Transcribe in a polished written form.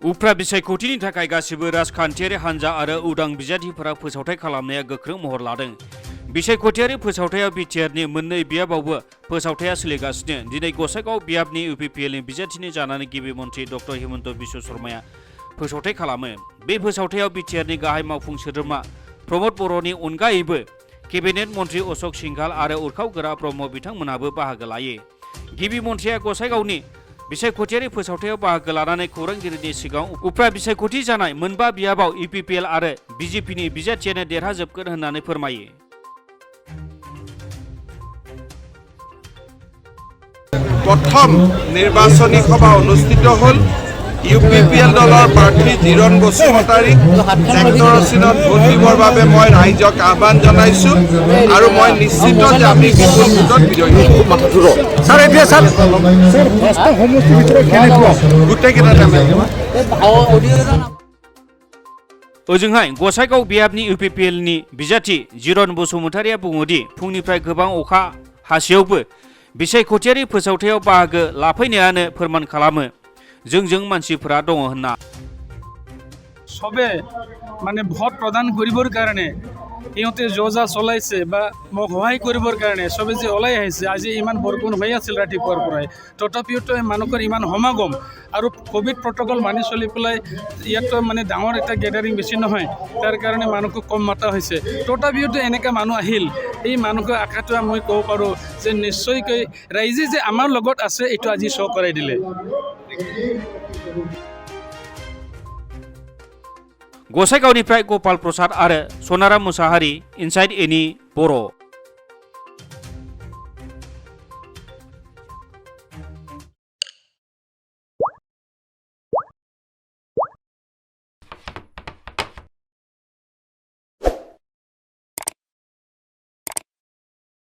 उफ्रा बिसायख'थिनि थाखाय गासिबो राजखान्थियारि हान्जा आरो उदां बिजाथिफोरा फोसावथाय खालामनाया गोख्रों महर लादों। बिसायख'थियारि फोसावथायाव बिटिआरनि मोननै बियाबावबो फोसावथाया सोलिगासिनो। दिनै गसाइगाव बियाबनि इउपिपिएलनि बिजाथिनि जानानै गिबि मन्थ्रि डक्टर हिमन्त बिश्व शर्माया फोसावथाय खालामो। बे फोसावथायाव बिटिआरनि गाहाय मावफुं सोद्रोमा प्रमद बर'नि अनगायैबो केबिनेट मन्थ्रि अशोक सिंघाल आरो उरखाव गोरा ब्रह्म बिथांमोनहाबो बाहागो लायो। गिबि मन्थ्रिया गसाइगावनि बिसायख'थियारि फोसावथायाव बाहागो लानानै खौरांगिरिनि सिगाङाव उफ्रा बिसायख'थि जानाय मोनबा बियाबाव इउपिपिएल आरो बिजेपिनि बिजाथियानो देरहाजोबगोन होननानै फोरमायो। प्रथम निर्वाचनी सभा अनुष्ठित हल। इउपिपिएल दলৰ প্ৰাৰ্থী জিৰণ বসুমতাৰীক ট্ৰেক্টৰ চিনত ভোট দিবৰ বাবে মই ৰাইজক আহ্বান জনাইছো আৰু মই নিশ্চিত যে আমি বিপুল ভোটত বিজয়ী হ'ম। স্যাৰ এতিয়া স্যাৰ সমষ্টিৰ ভিতৰত কেনেকুৱা গোটেইকেইটা নামে ओजोंहाय गसाइगाव बियाबनि इउपिपिएलनि बिजाथि जिरन बसुमतारीया बुङोदि फुंनिफ्राय गोबां अखा हासेयावबो बिसायख'थियारि फोसावथायाव बाहागो लाफैनायानो फोरमान खालामो जोंजों मानसिफोरा दङ होनना। सबे माने भोट प्रदान करिबर कारणे इहते जोजा चलाइছে বা মোক সহায় কৰিবৰ কাৰণে সবে যে ওলাই আহিছে। আজি ইমান বৰষুণ হৈ আছিল ৰাতিপুৱাৰ পৰাই, তথাপিওতো মানুহৰ ইমান সমাগম আৰু কোভিড প্ৰট'কল মানি চলি পেলাই ইয়াত মানে ডাঙৰ এটা গেডাৰিং বেছি নহয়, তাৰ কাৰণে মানুহক কম মাতা হৈছে। তথাপিওতো এনেকৈ মানুহ আহিল। এই মানুহৰ আশাটো মই ক'ব পাৰোঁ যে নিশ্চয়কৈ ৰাইজে যে আমাৰ লগত আছে এইটো আজি শ্ব' কৰাই দিলে। गसाइगावनिफ्राय गपाल प्रसाद आरो सनाराम मुसाहारि, इनसाइड एनि बर'।